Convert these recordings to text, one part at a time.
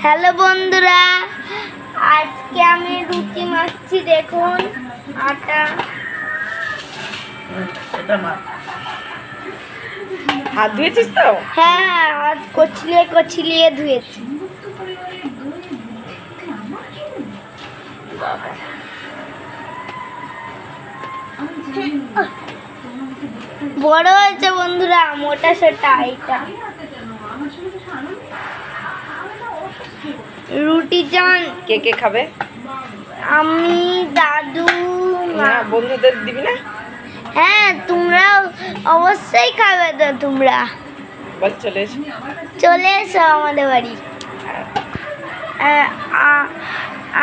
Hello বন্ধুরা, আজকে আমি রুটি মাখছি। দেখুন আটা। হাত ধুয়েছিস তো? হ্যাঁ, হাত কচলিয়ে কচলিয়ে ধুয়েছি। বড় হয়েছে বন্ধুরা, মোটা সোটা। এইটা রুটি চান। কে কে খাবে? আমি, দাদু, না বন্ধুদের দিবি না? হ্যাঁ, তোমরাও অবশ্যই খাবে তো। তোমরা বল চলে এসো। চলে এসো আমাদের বাড়ি।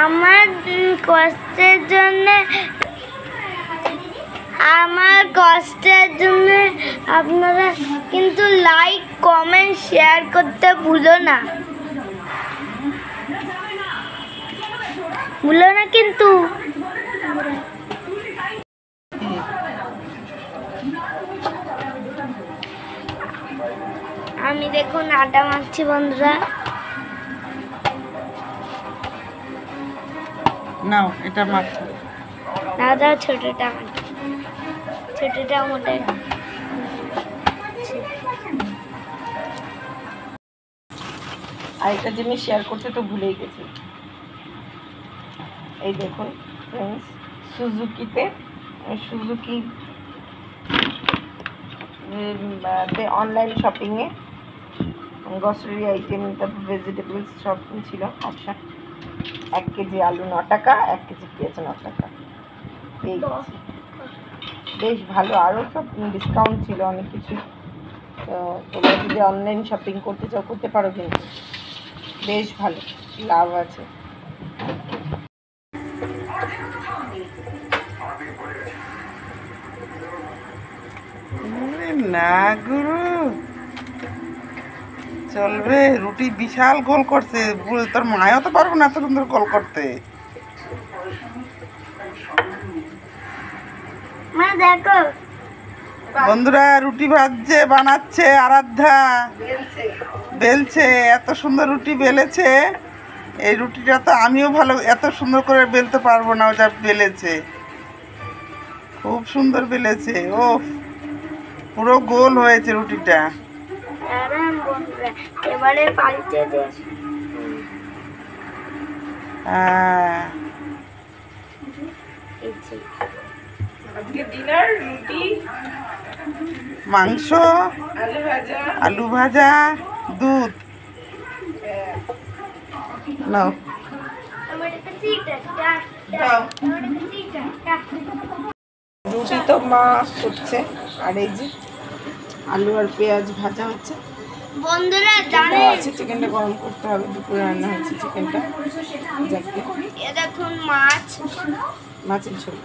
আমার কষ্টের জন্য আপনারা কিন্তু লাইক কমেন্ট শেয়ার করতে ভুলো না কিন্তু। আমি দেখুন আটা মাখছি বন্ধুরা। নাও এটা মাখ। দাদা ছোটটা মোটা। আর একটা জিনিস শেয়ার করতে তো ভুলেই গেছি। এই দেখুন ফ্রেন্ডস, সুজুকি অনলাইন শপিংয়ে গ্রসারি আইটেম, তারপর ভেজিটেবলস সব ছিল অপশান। 1 কেজি আলু 9 টাকা, 1 কেজি পেঁয়াজ 9 টাকা। এই বেশ ভালো, আরও সব ডিসকাউন্ট ছিল অনেক কিছু। তো তোমরা যদি অনলাইন শপিং করতে চাও করতে পারো, কিন্তু বেশ ভালো লাভ আছে। না গুরু চলবে। রুটি বিশাল গোল করছে, তোর মায়ও তো পারবো না এত সুন্দর গোল করতে। দেখো বন্ধুরা, রুটি ভাজছে, বানাচ্ছে আরাধ্যা, বেলছে। এত সুন্দর রুটি বেলেছে। এই রুটিটা তো আমিও ভালো এত সুন্দর করে বেলতে পারবো না, ওটা বেলেছে খুব সুন্দর বেলেছে। ও পুরো গোল হয়েছে রুটিটা। এবারে পাল্টে দে। আজকে ডিনার রুটি, মাংস, আলু ভাজা, দুধ। নাও রুটি তো মা করছে, আর এই যে আলু আর পেঁয়াজ ভাজা হচ্ছে। বন্ধুরা জানেন আছে, চিকেনটা গরম করতে হবে। দুপুরে রান্না হচ্ছে চিকেনটা। দেখুন মাছের ঝোল।